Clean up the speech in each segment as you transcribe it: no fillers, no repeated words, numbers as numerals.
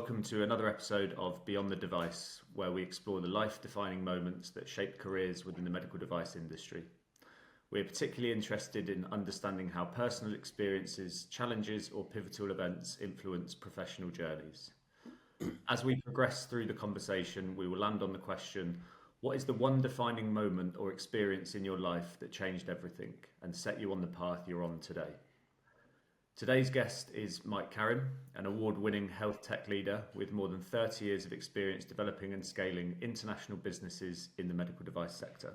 welcome to another episode of Beyond the Device, where we explore the life-defining moments that shape careers within the medical device industry. We're particularly interested in understanding how personal experiences, challenges, or pivotal events influence professional journeys. As we progress through the conversation, we will land on the question, what is the one defining moment or experience in your life that changed everything and set you on the path you're on today? Today's guest is Mike Karim, an award-winning health tech leader with more than 30 years of experience developing and scaling international businesses in the medical device sector.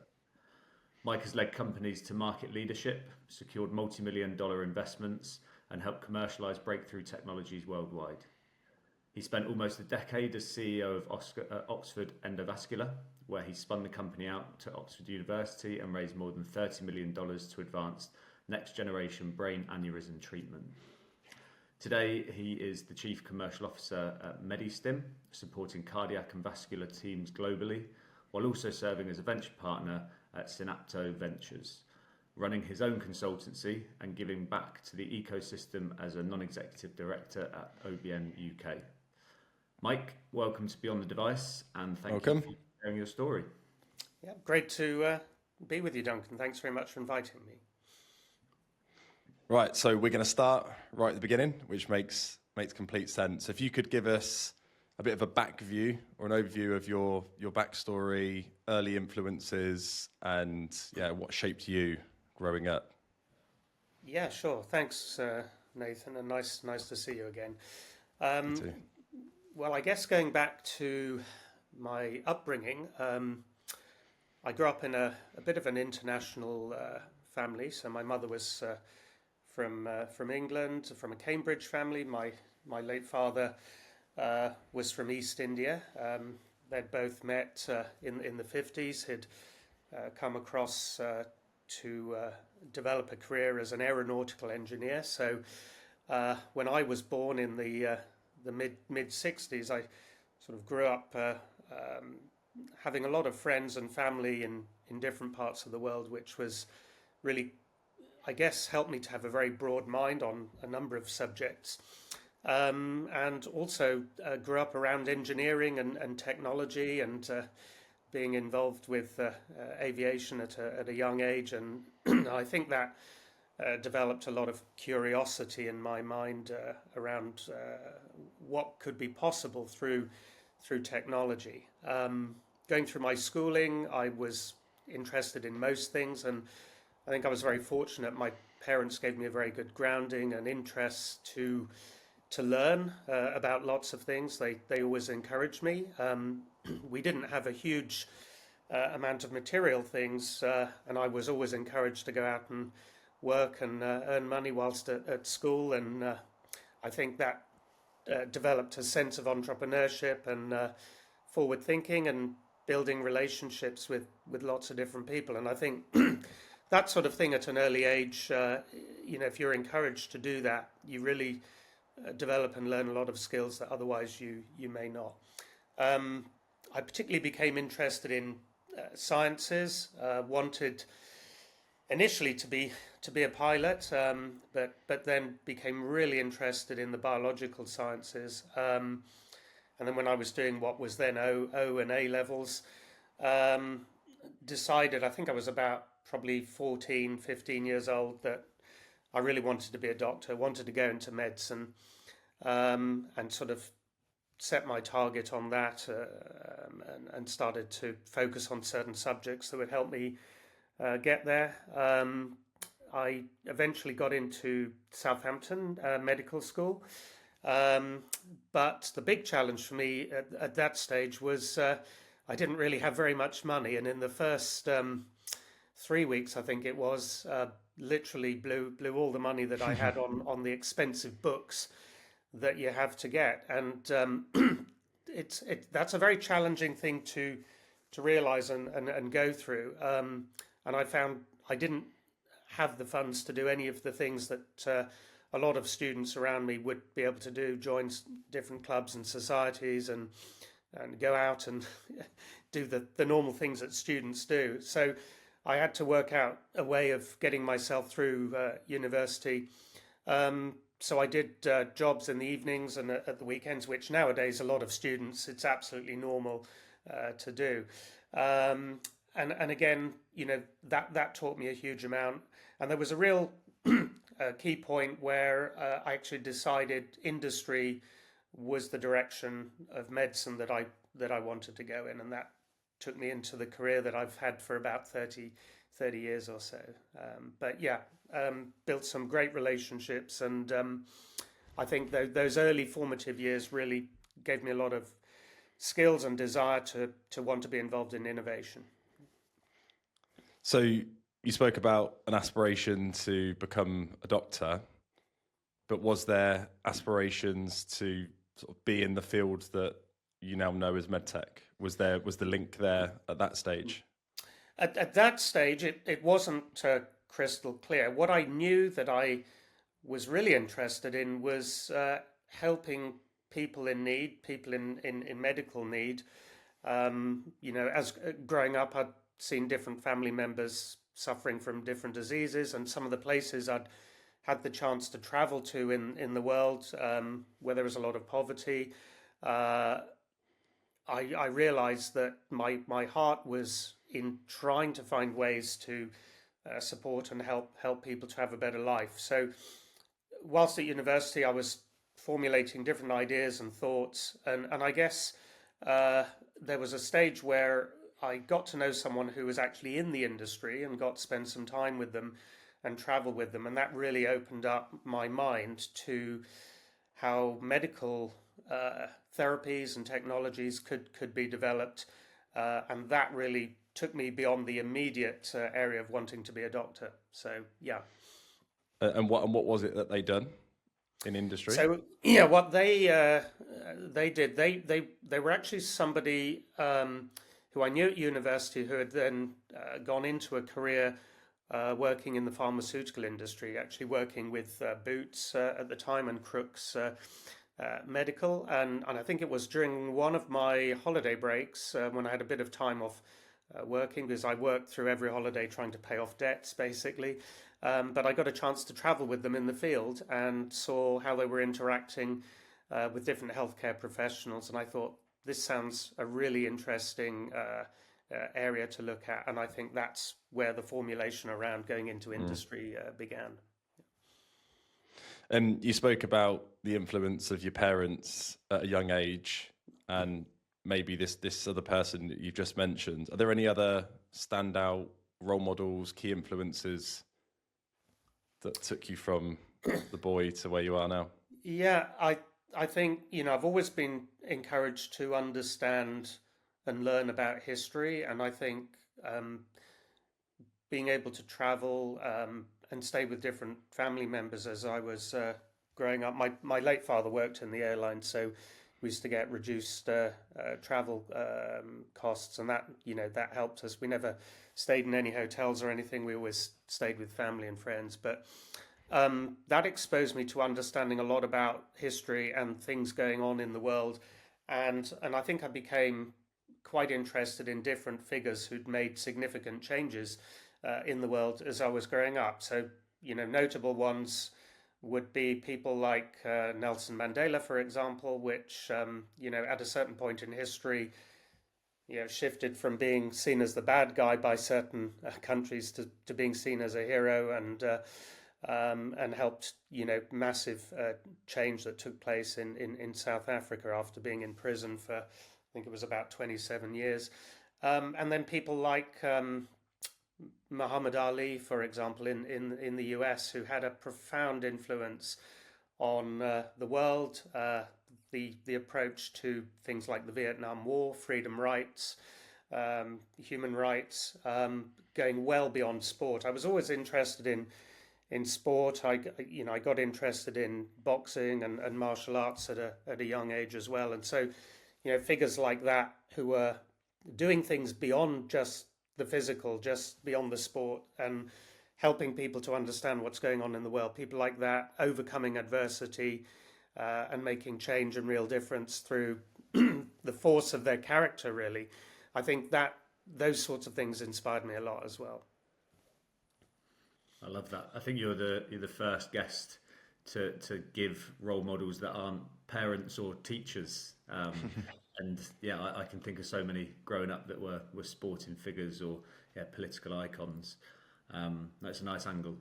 Mike has led companies to market leadership, secured multi-million-dollar investments, and helped commercialize breakthrough technologies worldwide. He spent almost a decade as CEO of Oxford Endovascular, where he spun the company out to Oxford University and raised more than $30 million to advance next-generation brain aneurysm treatment. Today, he is the Chief Commercial Officer at Medistim, supporting cardiac and vascular teams globally, while also serving as a venture partner at Synapto Ventures, running his own consultancy and giving back to the ecosystem as a non-executive director at OBN UK. Mike, welcome to Beyond the Device, and thank you for sharing your story. Yeah, great to be with you, Duncan. Thanks very much for inviting me. Right, so we're going to start right at the beginning, which makes complete sense. If you could give us a bit of a back view or an overview of your backstory, early influences, and what shaped you growing up. Yeah, sure. Thanks, Nathan, and nice to see you again. You too. Well, I guess going back to my upbringing, I grew up in a bit of an international family. So my mother was from England, from a Cambridge family. My late father was from East India. They'd both met in the 50s. He'd come across to develop a career as an aeronautical engineer. So when I was born in the mid 60s, I sort of grew up having a lot of friends and family in different parts of the world, which was really, I guess, helped me to have a very broad mind on a number of subjects. And also grew up around engineering and technology and being involved with aviation at a young age. And I think that developed a lot of curiosity in my mind around what could be possible through technology. Going through my schooling, I was interested in most things, and I think I was very fortunate. My parents gave me a very good grounding and interest to learn about lots of things. They always encouraged me. We didn't have a huge amount of material things, and I was always encouraged to go out and work and earn money whilst at school. And I think that developed a sense of entrepreneurship and forward thinking and building relationships with lots of different people. And I think that sort of thing at an early age, if you're encouraged to do that, you really develop and learn a lot of skills that otherwise you may not. I particularly became interested in sciences, wanted initially to be a pilot, but then became really interested in the biological sciences. And then when I was doing what was then O and A levels, decided, I think I was about probably 14, 15 years old, that I really wanted to be a doctor, wanted to go into medicine, and sort of set my target on that and started to focus on certain subjects that would help me get there. I eventually got into Southampton Medical School, but the big challenge for me at that stage was I didn't really have very much money, and in the first 3 weeks, I think it was, literally blew all the money that I had on the expensive books that you have to get. And that's a very challenging thing to realize and go through. And I found I didn't have the funds to do any of the things that a lot of students around me would be able to do, join different clubs and societies and go out and do the normal things that students do. So I had to work out a way of getting myself through university. so I did jobs in the evenings and at the weekends, which nowadays a lot of students, it's absolutely normal to do. And again, that taught me a huge amount. And there was a real key point where I actually decided industry was the direction of medicine that I wanted to go in, and that took me into the career that I've had for about 30 years or so. But yeah, built some great relationships, and I think those early formative years really gave me a lot of skills and desire to want to be involved in innovation. So you spoke about an aspiration to become a doctor, but was there aspirations to sort of be in the field that you now know as medtech? Was the link there at that stage? At that stage, it wasn't crystal clear. What I knew that I was really interested in was helping people in need, people in medical need. As growing up, I'd seen different family members suffering from different diseases, and some of the places I'd had the chance to travel to in the world where there was a lot of poverty. I realized that my heart was in trying to find ways to support and help people to have a better life. So whilst at university, I was formulating different ideas and thoughts, and I guess there was a stage where I got to know someone who was actually in the industry and got to spend some time with them and travel with them, and that really opened up my mind to how medical therapies and technologies could be developed, and that really took me beyond the immediate area of wanting to be a doctor. So yeah. And what was it that they done in industry? So yeah, what they did, they were actually somebody who I knew at university who had then gone into a career working in the pharmaceutical industry, actually working with Boots at the time and Crooks Medical. And I think it was during one of my holiday breaks when I had a bit of time off working, because I worked through every holiday trying to pay off debts, basically. But I got a chance to travel with them in the field and saw how they were interacting with different healthcare professionals. And I thought, this sounds a really interesting area to look at. And I think that's where the formulation around going into industry began. And you spoke about the influence of your parents at a young age, and maybe this other person that you've just mentioned. Are there any other standout role models, key influences that took you from the boy to where you are now? Yeah, I think, I've always been encouraged to understand and learn about history. And I think being able to travel and stay with different family members as I was growing up. My late father worked in the airline, so we used to get reduced travel costs, and that helped us. We never stayed in any hotels or anything. We always stayed with family and friends. But that exposed me to understanding a lot about history and things going on in the world. And I think I became quite interested in different figures who'd made significant changes in the world as I was growing up. So, notable ones would be people like Nelson Mandela, for example, which, at a certain point in history, shifted from being seen as the bad guy by certain countries to being seen as a hero, and helped, massive change that took place in South Africa after being in prison for, I think it was about 27 years. And then people like Muhammad Ali, for example, in the US, who had a profound influence on the world, the approach to things like the Vietnam War, freedom rights, human rights, going well beyond sport. I was always interested in sport. I got interested in boxing and martial arts at a young age as well. And so, figures like that who were doing things beyond just the physical, just beyond the sport, and helping people to understand what's going on in the world. People like that overcoming adversity and making change and real difference through the force of their character, really. I think that those sorts of things inspired me a lot as well. I love that. I think you're the first guest to give role models that aren't parents or teachers. And yeah, I can think of so many growing up that were sporting figures or political icons. That's a nice angle.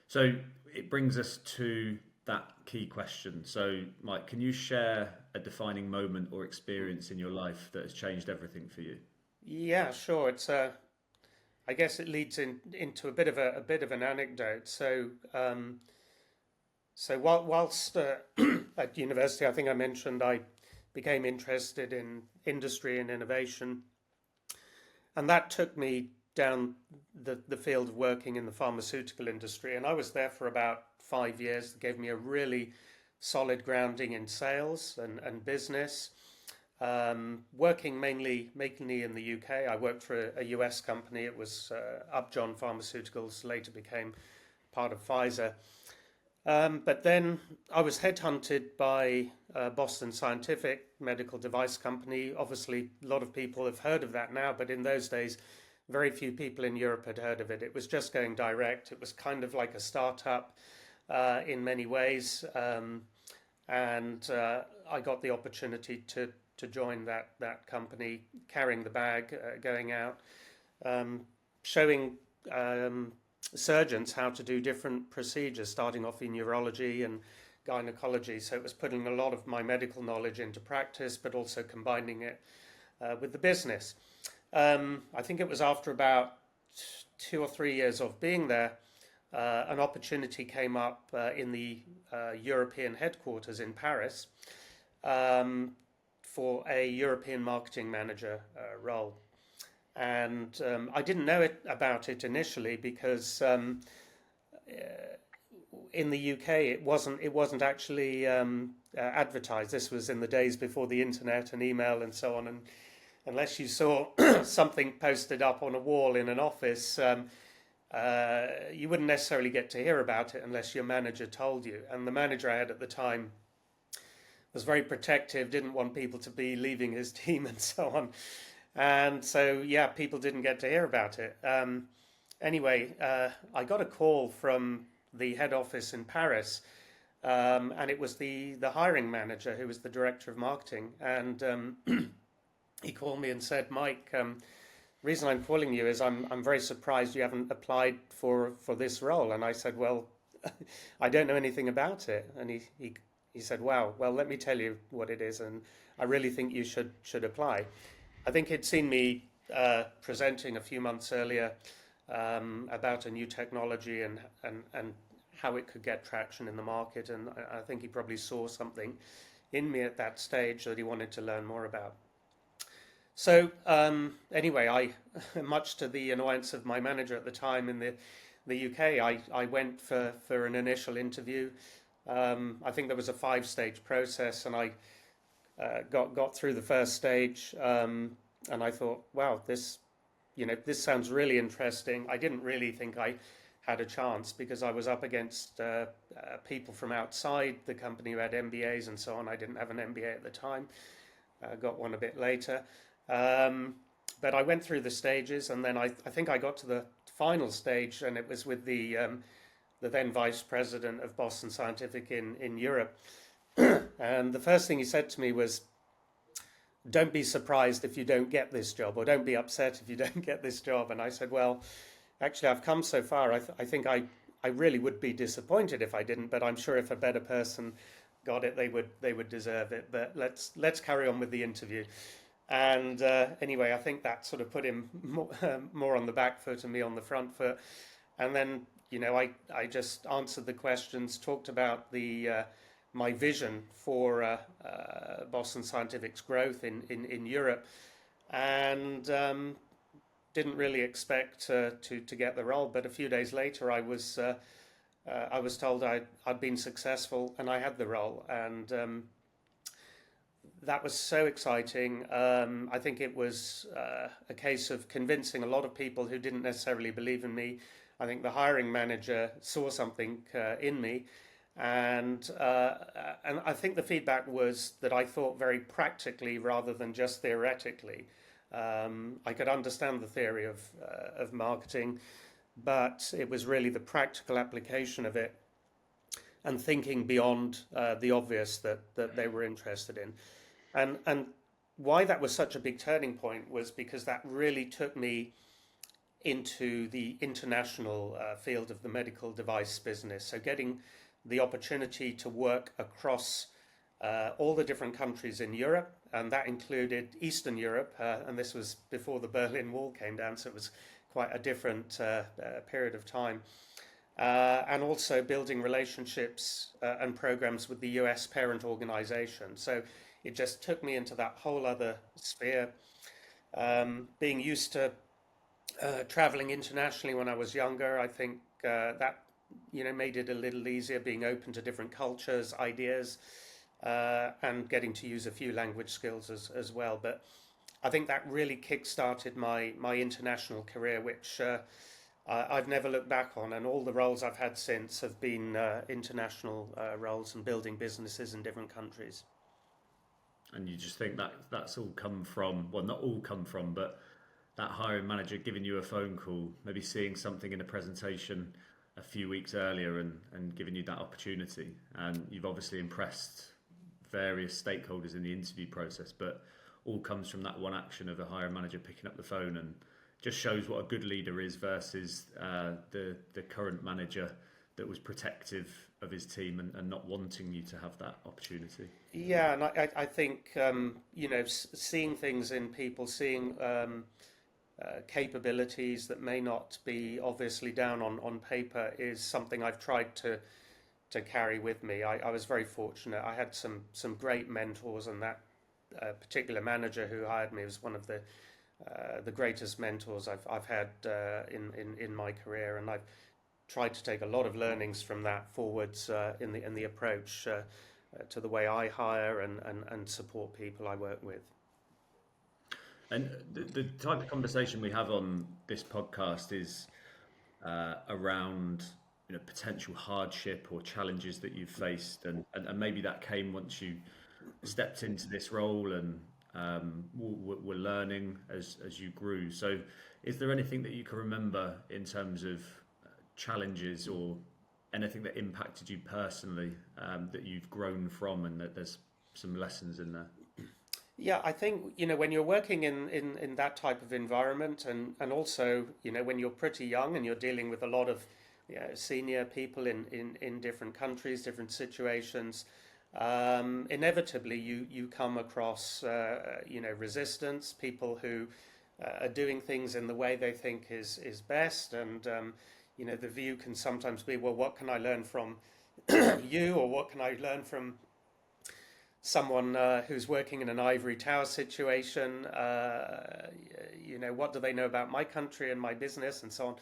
So it brings us to that key question. So, Mike, can you share a defining moment or experience in your life that has changed everything for you? Yeah, sure. It's I guess it leads into a bit of an anecdote. So whilst at university, I think I mentioned I became interested in industry and innovation, and that took me down the field of working in the pharmaceutical industry. And I was there for about 5 years. It gave me a really solid grounding in sales and business. Working mainly in the UK. I worked for a US company. It was Upjohn Pharmaceuticals, later became part of Pfizer. But then I was headhunted by Boston Scientific, medical device company. Obviously, a lot of people have heard of that now, but in those days, very few people in Europe had heard of it. It was just going direct. It was kind of like a startup in many ways. And I got the opportunity to join that company, carrying the bag, going out, showing surgeons how to do different procedures, starting off in urology and gynecology. So it was putting a lot of my medical knowledge into practice, but also combining it with the business. I think it was after about 2 or 3 years of being there, an opportunity came up in the European headquarters in Paris for a European marketing manager role. And I didn't know about it initially because in the UK it wasn't actually advertised. This was in the days before the internet and email and so on. And unless you saw something posted up on a wall in an office, you wouldn't necessarily get to hear about it unless your manager told you. And the manager I had at the time was very protective, didn't want people to be leaving his team and so on. And so, yeah, people didn't get to hear about it. Anyway, I got a call from the head office in Paris, and it was the hiring manager who was the director of marketing. And he called me and said, Mike, reason I'm calling you is I'm very surprised you haven't applied for this role. And I said, well, I don't know anything about it. And he said, wow, well, let me tell you what it is, and I really think you should apply. I think he'd seen me presenting a few months earlier about a new technology and how it could get traction in the market, and I think he probably saw something in me at that stage that he wanted to learn more about. So anyway, I, much to the annoyance of my manager at the time in the UK, I went for an initial interview. I think there was a 5-stage process, and I got through the first stage, and I thought, wow, this sounds really interesting. I didn't really think I had a chance because I was up against people from outside the company who had MBAs and so on. I didn't have an MBA at the time. Got one a bit later. But I went through the stages, and then I think I got to the final stage, and it was with the then vice president of Boston Scientific in Europe. And the first thing he said to me was, don't be surprised if you don't get this job, or don't be upset if you don't get this job. And I said, well, actually, I've come so far. I think I really would be disappointed if I didn't, but I'm sure if a better person got it, they would deserve it. But let's carry on with the interview. And anyway, I think that sort of put him more on the back foot and me on the front foot. And then, I just answered the questions, talked about my vision for Boston Scientific's growth in Europe, and didn't really expect to get the role. But a few days later, I was told I'd been successful and I had the role, and that was so exciting. I think it was a case of convincing a lot of people who didn't necessarily believe in me. I think the hiring manager saw something in me. And I think the feedback was that I thought very practically rather than just theoretically. I could understand the theory of marketing, but it was really the practical application of it and thinking beyond the obvious that they were interested in. And why that was such a big turning point was because that really took me into the international field of the medical device business. So getting the opportunity to work across all the different countries in Europe, and that included Eastern Europe, and this was before the Berlin Wall came down, so it was quite a different period of time. And also building relationships and programs with the US parent organization. So it just took me into that whole other sphere. Being used to traveling internationally when I was younger, I think that made it a little easier, being open to different cultures, ideas, and getting to use a few language skills as well. But I think that really kick-started my international career, which I've never looked back on, and all the roles I've had since have been international roles and building businesses in different countries. And you just think that that's all come from, well, not all come from, but that hiring manager giving you a phone call, maybe seeing something in a presentation a few weeks earlier and giving you that opportunity. And you've obviously impressed various stakeholders in the interview process, but all comes from that one action of a hiring manager picking up the phone, and just shows what a good leader is versus the current manager that was protective of his team and not wanting you to have that opportunity. Yeah, and I think seeing things in people, seeing capabilities that may not be obviously down on paper is something I've tried to carry with me. I was very fortunate. I had some great mentors, and that particular manager who hired me was one of the greatest mentors I've had in my career, and I've tried to take a lot of learnings from that forwards in the approach to the way I hire and support people I work with. And the type of conversation we have on this podcast is around potential hardship or challenges that you've faced, and maybe that came once you stepped into this role and were learning as you grew. So is there anything that you can remember in terms of challenges or anything that impacted you personally that you've grown from, and that there's some lessons in there? Yeah, I think, when you're working in that type of environment, and also, when you're pretty young and you're dealing with a lot of senior people in different countries, different situations, inevitably you come across, resistance, people who are doing things in the way they think is best. And, the view can sometimes be, well, what can I learn from you, or what can I learn from someone who's working in an ivory tower situation? What do they know about my country and my business, and so on.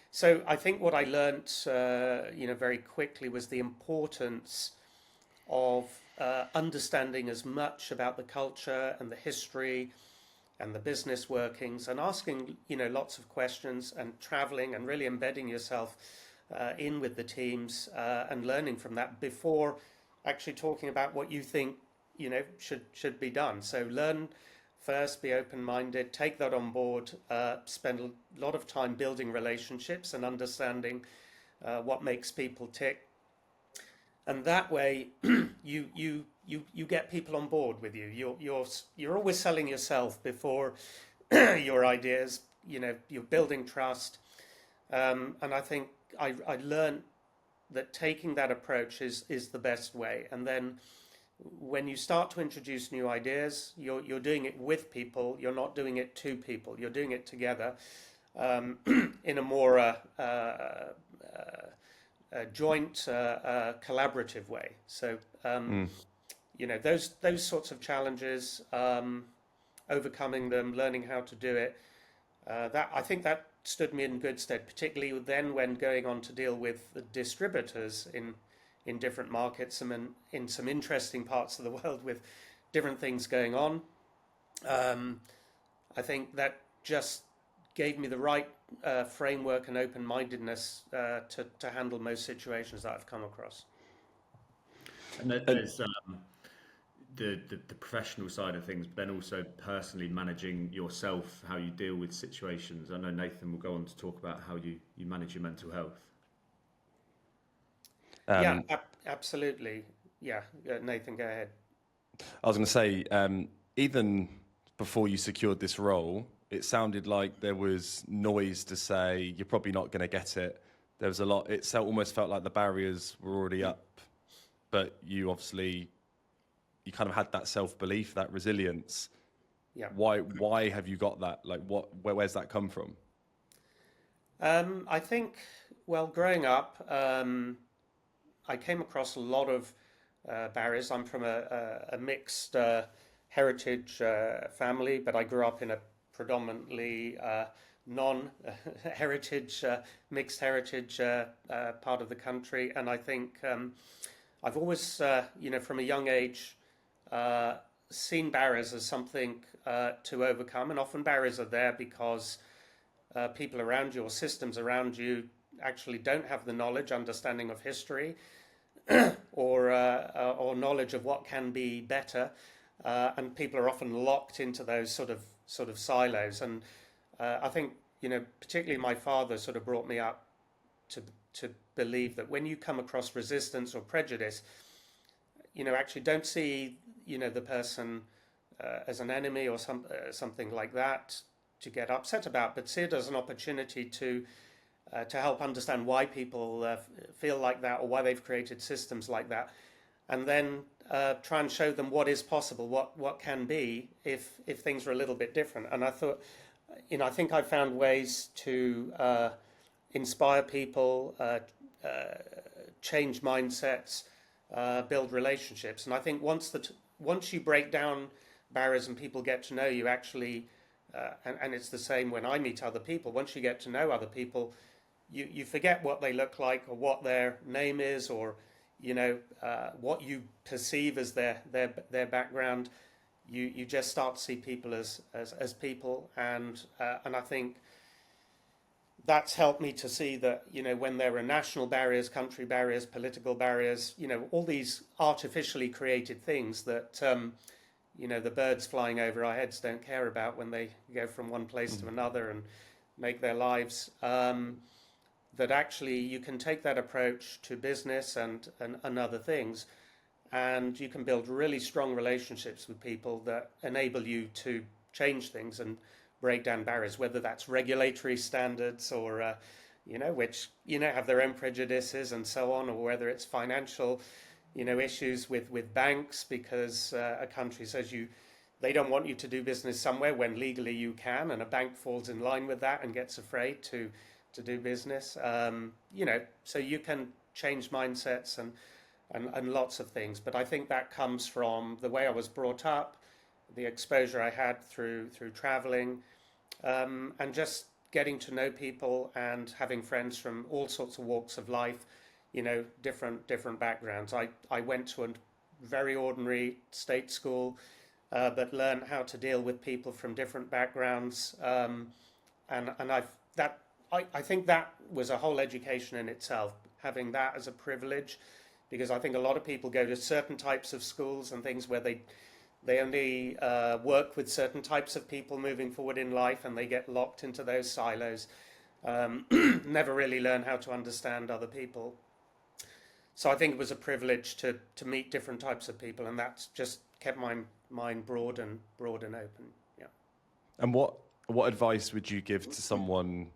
So I think what I learned, very quickly was the importance of understanding as much about the culture and the history and the business workings, and asking, lots of questions, and traveling and really embedding yourself in with the teams and learning from that before actually talking about what you think should be done. So learn first, be open-minded, take that on board, spend a lot of time building relationships and understanding what makes people tick, and that way you get people on board with you. You're always selling yourself before your ideas. You're building trust, and I think I learned that taking that approach is the best way. And then when you start to introduce new ideas, you're doing it with people. You're not doing it to people. You're doing it together in a more joint, collaborative way. So those sorts of challenges, overcoming them, learning how to do it. I think that stood me in good stead, particularly then when going on to deal with the distributors in different markets and in some interesting parts of the world with different things going on. I think that just gave me the right framework and open-mindedness to handle most situations that I've come across. And there's the professional side of things, but then also personally managing yourself, how you deal with situations. I know Nathan will go on to talk about how you manage your mental health. Yeah, absolutely. Yeah, Nathan, go ahead. I was going to say, even before you secured this role, it sounded like there was noise to say you're probably not going to get it. There was a lot. Almost felt like the barriers were already up, but you obviously you kind of had that self-belief, that resilience. Yeah. Why have you got that? Like, where's that come from? I think, well, growing up, I came across a lot of barriers. I'm from a mixed heritage family, but I grew up in a predominantly non-heritage, mixed heritage part of the country. And I think I've always, from a young age, seen barriers as something to overcome. And often barriers are there because people around you or systems around you actually don't have the knowledge, understanding of history, or knowledge of what can be better, and people are often locked into those sort of silos. And I think particularly my father sort of brought me up to believe that when you come across resistance or prejudice, actually don't see the person as an enemy or something like that to get upset about, but see it as an opportunity to help understand why people feel like that or why they've created systems like that, and then try and show them what is possible, what can be if things are a little bit different. And I thought, I think I found ways to inspire people, change mindsets, build relationships. And I think once you break down barriers and people get to know you, actually, and it's the same when I meet other people. Once you get to know other people, you forget what they look like or what their name is, or what you perceive as their background. You just start to see people as people, and I think that's helped me to see that when there are national barriers, country barriers, political barriers, all these artificially created things that the birds flying over our heads don't care about when they go from one place to another and make their lives. That actually you can take that approach to business and other things, and you can build really strong relationships with people that enable you to change things and break down barriers, whether that's regulatory standards or which have their own prejudices and so on, or whether it's financial issues with banks because a country says they don't want you to do business somewhere when legally you can, and a bank falls in line with that and gets afraid to do business. So you can change mindsets and lots of things. But I think that comes from the way I was brought up, the exposure I had through traveling, and just getting to know people and having friends from all sorts of walks of life, different backgrounds. I went to a very ordinary state school, but learned how to deal with people from different backgrounds, and I think that was a whole education in itself, having that as a privilege, because I think a lot of people go to certain types of schools and things where they only work with certain types of people moving forward in life, and they get locked into those silos, never really learn how to understand other people. So I think it was a privilege to meet different types of people, and that's just kept my mind broad and open. Yeah. And what advice would you give to someone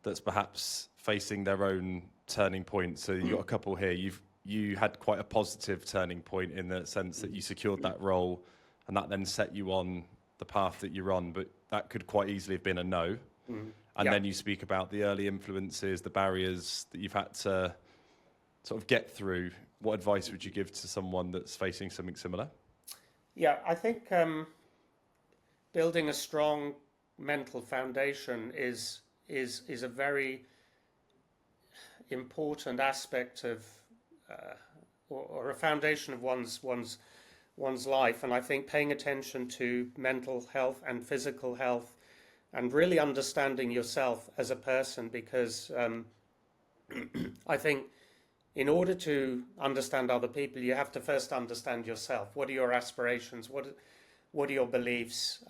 that's perhaps facing their own turning point? So you've got a couple here. You had quite a positive turning point in the sense that you secured that role, and that then set you on the path that you're on. But that could quite easily have been a no. And then you speak about the early influences, the barriers that you've had to sort of get through. What advice would you give to someone that's facing something similar? Yeah, I think building a strong mental foundation is a very important aspect of or a foundation of one's life. And I think paying attention to mental health and physical health, and really understanding yourself as a person, because I think in order to understand other people, you have to first understand yourself. What are your aspirations? What are your beliefs?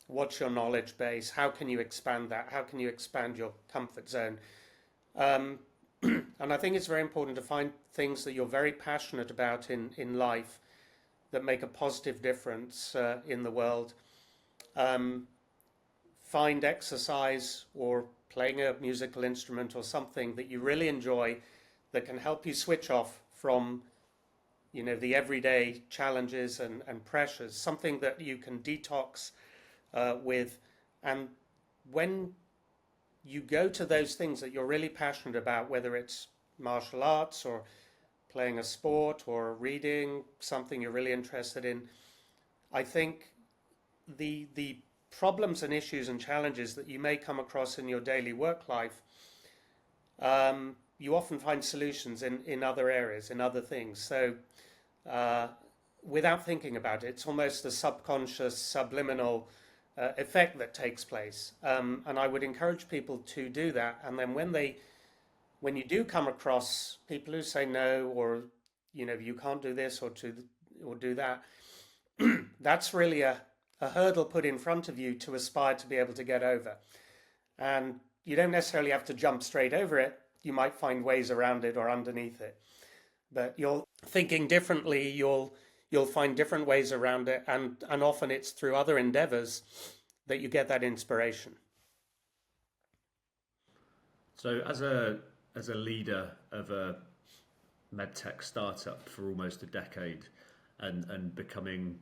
What's your knowledge base? How can you expand that? How can you expand your comfort zone? And I think it's very important to find things that you're very passionate about in life that make a positive difference in the world. Um, Find exercise or playing a musical instrument or something that you really enjoy that can help you switch off from the everyday challenges and pressures, something that you can detox with. And when you go to those things that you're really passionate about, whether it's martial arts or playing a sport or reading something you're really interested in, I think the problems and issues and challenges that you may come across in your daily work life, you often find solutions in other areas, in other things. So without thinking about it, it's almost a subconscious, subliminal effect that takes place. And I would encourage people to do that. And then when you do come across people who say no, or you can't do this or do that, that's really a hurdle put in front of you to aspire to be able to get over. And you don't necessarily have to jump straight over it. You might find ways around it or underneath it. But you're thinking differently, you'll find different ways around it, and often it's through other endeavors that you get that inspiration. So as a leader of a medtech startup for almost a decade, and becoming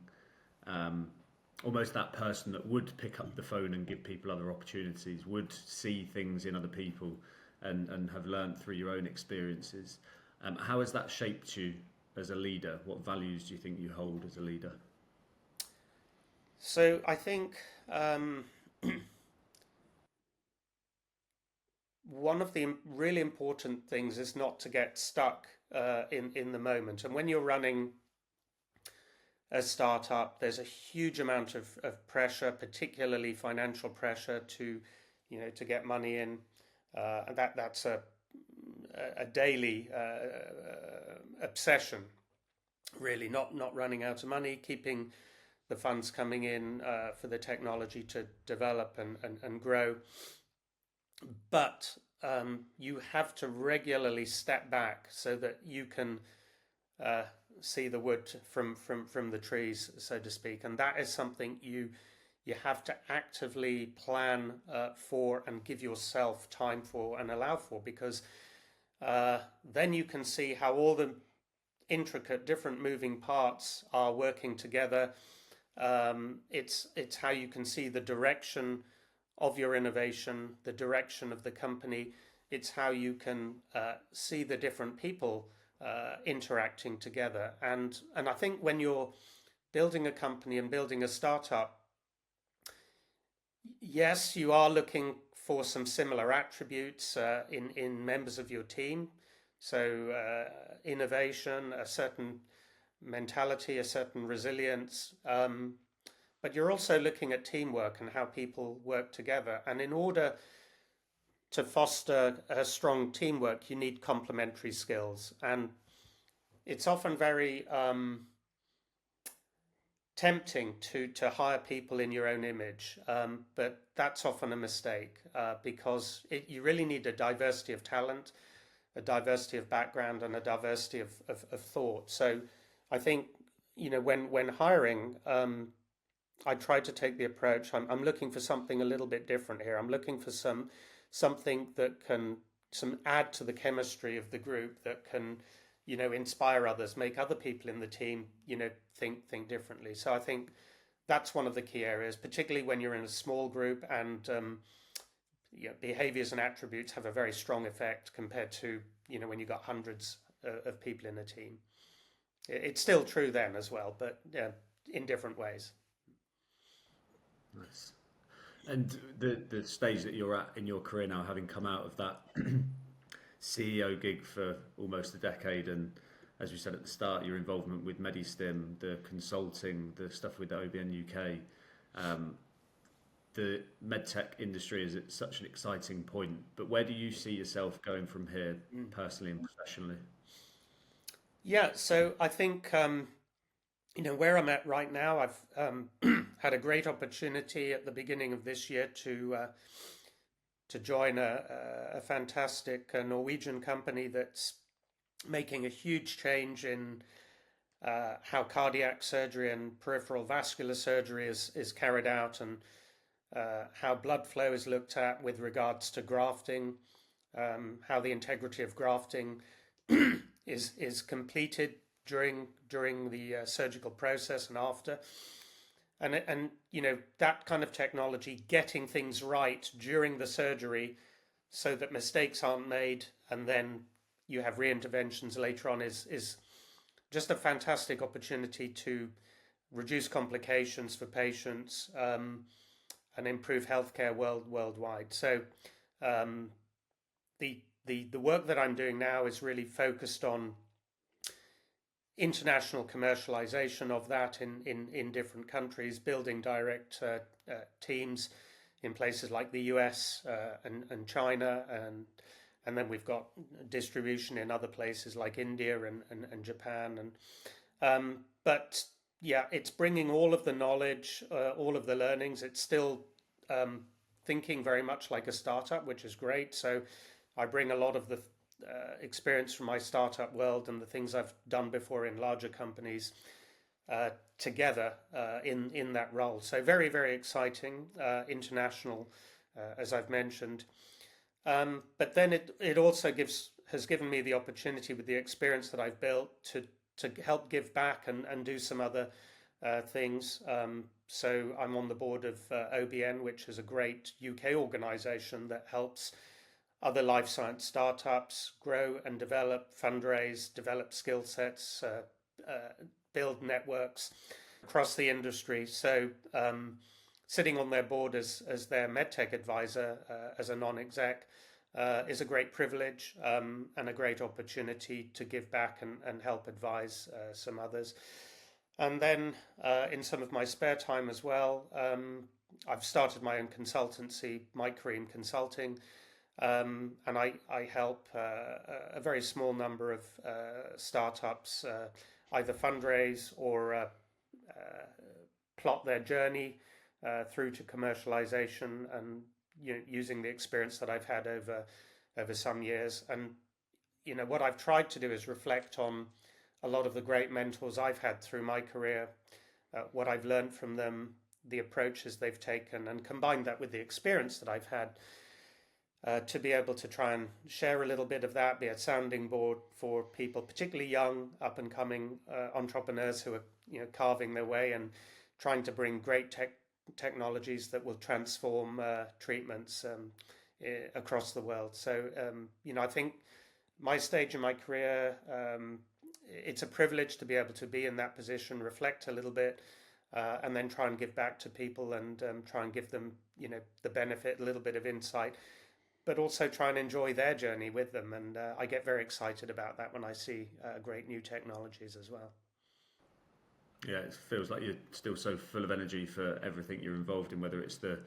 almost that person that would pick up the phone and give people other opportunities, would see things in other people, and have learned through your own experiences, how has that shaped you as a leader? What values do you think you hold as a leader? So I think one of the really important things is not to get stuck in the moment. And when you're running a startup, there's a huge amount of pressure, particularly financial pressure to get money in. And that's a daily obsession, really, not running out of money, keeping the funds coming in for the technology to develop and grow. But you have to regularly step back so that you can see the wood from the trees, so to speak. And that is something you have to actively plan for and give yourself time for and allow for, because then you can see how all the intricate different moving parts are working together. It's how you can see the direction of your innovation, the direction of the company. It's how you can see the different people interacting together. And I think when you're building a company and building a startup, yes, you are looking for some similar attributes in members of your team. So innovation, a certain mentality, a certain resilience. But you're also looking at teamwork and how people work together. And in order to foster a strong teamwork, you need complementary skills. And it's often very tempting to hire people in your own image, but that's often a mistake because you really need a diversity of talent, a diversity of background, and a diversity of thought. So I think when hiring, I try to take the approach. I'm looking for something a little bit different here. I'm looking for something that can add to the chemistry of the group, that can inspire others, make other people in the team think differently. So I think that's one of the key areas, particularly when you're in a small group, and behaviors and attributes have a very strong effect compared to when you've got hundreds of people in a team. It's still true then as well, but in different ways. Nice. And the stage that you're at in your career now, having come out of that CEO gig for almost a decade, and as you said at the start, your involvement with MediStim, the consulting, the stuff with the OBN UK, the medtech industry is at such an exciting point. But where do you see yourself going from here, personally and professionally? Yeah, so I think where I'm at right now, I've had a great opportunity at the beginning of this year to to join a fantastic Norwegian company that's making a huge change in how cardiac surgery and peripheral vascular surgery is carried out, and how blood flow is looked at with regards to grafting, how the integrity of grafting is completed during the surgical process and after. And you know, that kind of technology, getting things right during the surgery so that mistakes aren't made and then you have re-interventions later on, is just a fantastic opportunity to reduce complications for patients, and improve healthcare worldwide. So the work that I'm doing now is really focused on international commercialization of that in different countries, building direct teams in places like the US and China, and then we've got distribution in other places like India and Japan. But yeah, it's bringing all of the knowledge, all of the learnings. It's still thinking very much like a startup, which is great. So I bring a lot of the experience from my startup world and the things I've done before in larger companies together in that role. So very, very exciting, international, as I've mentioned. But then it also has given me the opportunity, with the experience that I've built, to help give back and do some other things. So I'm on the board of OBN, which is a great UK organisation that helps other life science startups grow and develop, fundraise, develop skill sets, build networks across the industry. So sitting on their board as their medtech advisor, as a non-exec, is a great privilege and a great opportunity to give back and help advise some others. And then in some of my spare time as well, I've started my own consultancy, Mike Karim Consulting, and I help a very small number of startups either fundraise or plot their journey through to commercialization, and using the experience that I've had over some years. And what I've tried to do is reflect on a lot of the great mentors I've had through my career, what I've learned from them, the approaches they've taken, and combine that with the experience that I've had to be able to try and share a little bit of that, be a sounding board for people, particularly young, up-and-coming entrepreneurs who are carving their way and trying to bring great technologies that will transform treatments across the world. So, I think my stage in my career, it's a privilege to be able to be in that position, reflect a little bit, and then try and give back to people and try and give them, the benefit, a little bit of insight, but also try and enjoy their journey with them. And I get very excited about that when I see great new technologies as well. Yeah, it feels like you're still so full of energy for everything you're involved in, whether it's the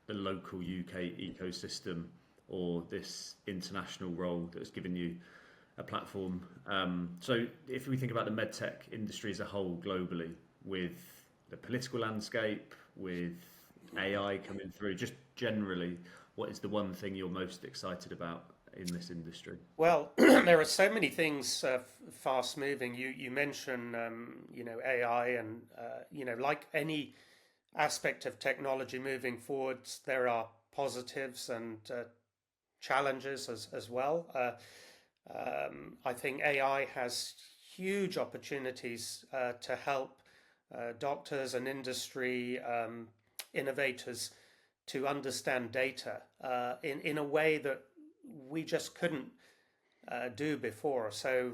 local UK ecosystem or this international role that's given you a platform. So if we think about the medtech industry as a whole globally, with the political landscape, with AI coming through, just generally, what is the one thing you're most excited about in this industry? Well, there are so many things fast moving. You mention AI, and like any aspect of technology moving forwards, there are positives and challenges as well. I think AI has huge opportunities to help doctors and industry innovators to understand data in a way that we just couldn't do before. So,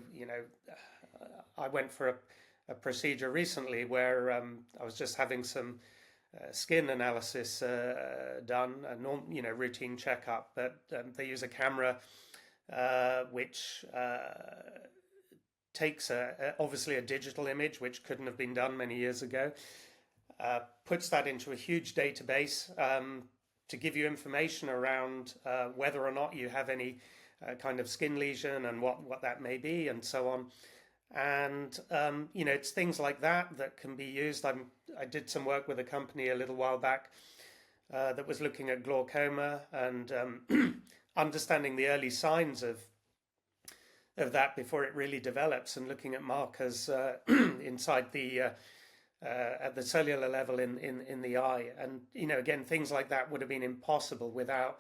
I went for a procedure recently where I was just having some skin analysis done, a routine checkup, but they use a camera which takes obviously a digital image, which couldn't have been done many years ago, puts that into a huge database to give you information around whether or not you have any kind of skin lesion and what that may be, and so on. And it's things like that can be used. I did some work with a company a little while back that was looking at glaucoma and understanding the early signs of that before it really develops, and looking at markers inside the at the cellular level in the eye. And again, things like that would have been impossible without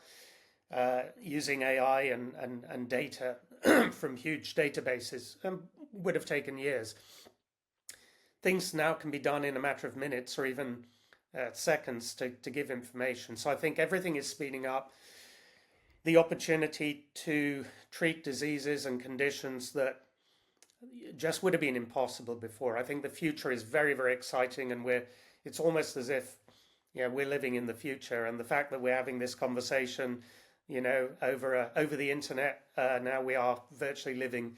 using AI and data from huge databases, would have taken years. Things now can be done in a matter of minutes or even seconds to give information. So I think everything is speeding up. The opportunity to treat diseases and conditions that just would have been impossible before. I think the future is very, very exciting, and it's almost as if we're living in the future. And the fact that we're having this conversation over the internet, now we are virtually living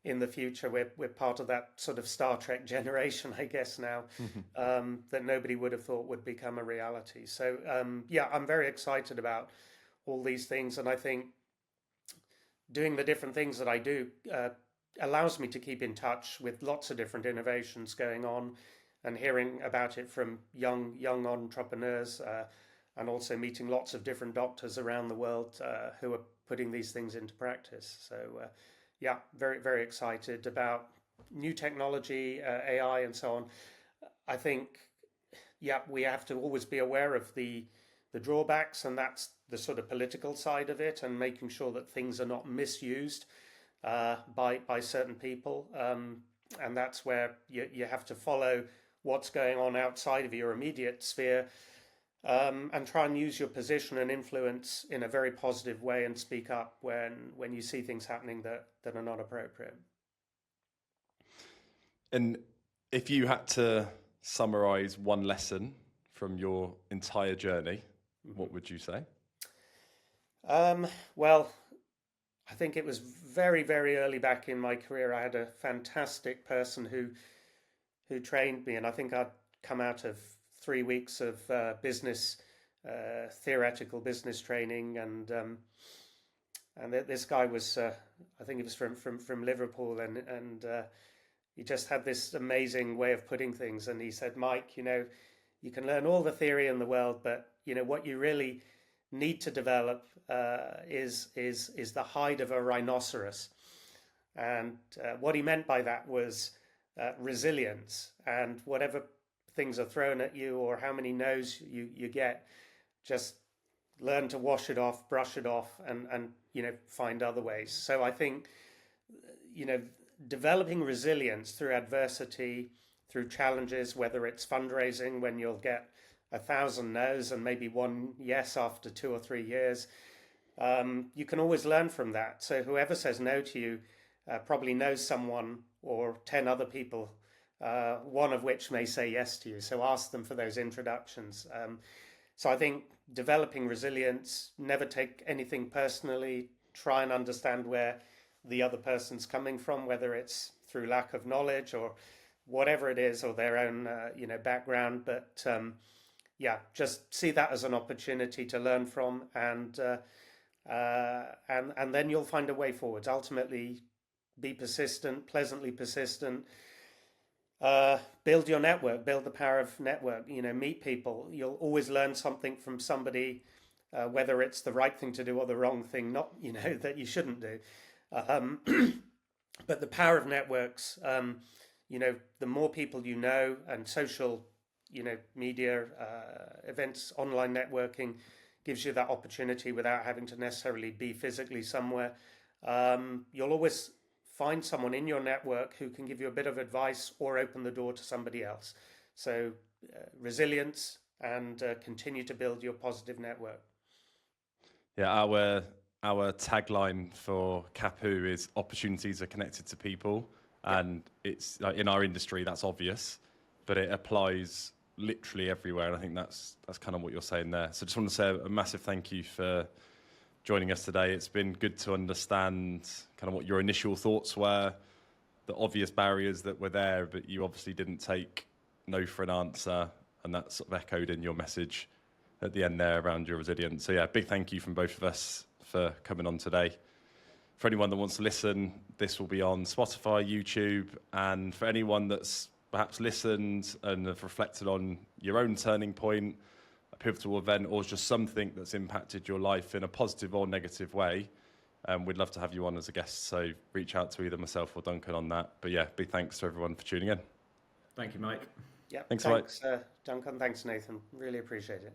in the future. We're part of that sort of Star Trek generation, I guess now, that nobody would have thought would become a reality. So I'm very excited about all these things, and I think doing the different things that I do allows me to keep in touch with lots of different innovations going on, and hearing about it from young entrepreneurs, and also meeting lots of different doctors around the world who are putting these things into practice. So very, very excited about new technology, AI and so on. I think we have to always be aware of the drawbacks, and that's the sort of political side of it, and making sure that things are not misused by certain people, and that's where you have to follow what's going on outside of your immediate sphere, and try and use your position and influence in a very positive way, and speak up when you see things happening that are not appropriate. And if you had to summarize one lesson from your entire journey, what would you say? Well, I think it was very, very early back in my career. I had a fantastic person who trained me, and I think I'd come out of 3 weeks of theoretical business training, and this guy was, I think he was from Liverpool, and he just had this amazing way of putting things. And he said, Mike, you can learn all the theory in the world, but what you really need to develop is the hide of a rhinoceros. And what he meant by that was resilience, and whatever things are thrown at you or how many no's you get, just learn to wash it off, brush it off, and find other ways. So I think developing resilience through adversity, through challenges, whether it's fundraising when you'll get 1,000 no's and maybe one yes after 2 or 3 years, you can always learn from that. So whoever says no to you probably knows someone or 10 other people, one of which may say yes to you. So ask them for those introductions. So I think developing resilience, never take anything personally, try and understand where the other person's coming from, whether it's through lack of knowledge or whatever it is, or their own background. But just see that as an opportunity to learn from, and then you'll find a way forwards. Ultimately, be persistent, pleasantly persistent. Build your network, build the power of network. Meet people. You'll always learn something from somebody, whether it's the right thing to do or the wrong thing, not that you shouldn't do. But the power of networks. The more people and social media events, online networking gives you that opportunity without having to necessarily be physically somewhere. You'll always find someone in your network who can give you a bit of advice or open the door to somebody else. So resilience, and continue to build your positive network. Yeah, our tagline for Kapu is opportunities are connected to people. And it's in our industry, that's obvious, but it applies literally everywhere. And I think that's kind of what you're saying there. So I just want to say a massive thank you for joining us today. It's been good to understand kind of what your initial thoughts were, the obvious barriers that were there, but you obviously didn't take no for an answer. And that sort of echoed in your message at the end there around your resilience. So yeah, big thank you from both of us for coming on today. For anyone that wants to listen, this will be on Spotify, YouTube, and for anyone that's perhaps listened and have reflected on your own turning point, pivotal event or just something that's impacted your life in a positive or negative way, we'd love to have you on as a guest. So reach out to either myself or Duncan on that. But yeah, big thanks to everyone for tuning in. Thank you, Mike. Yeah, thanks Duncan. Thanks, Nathan. Really appreciate it.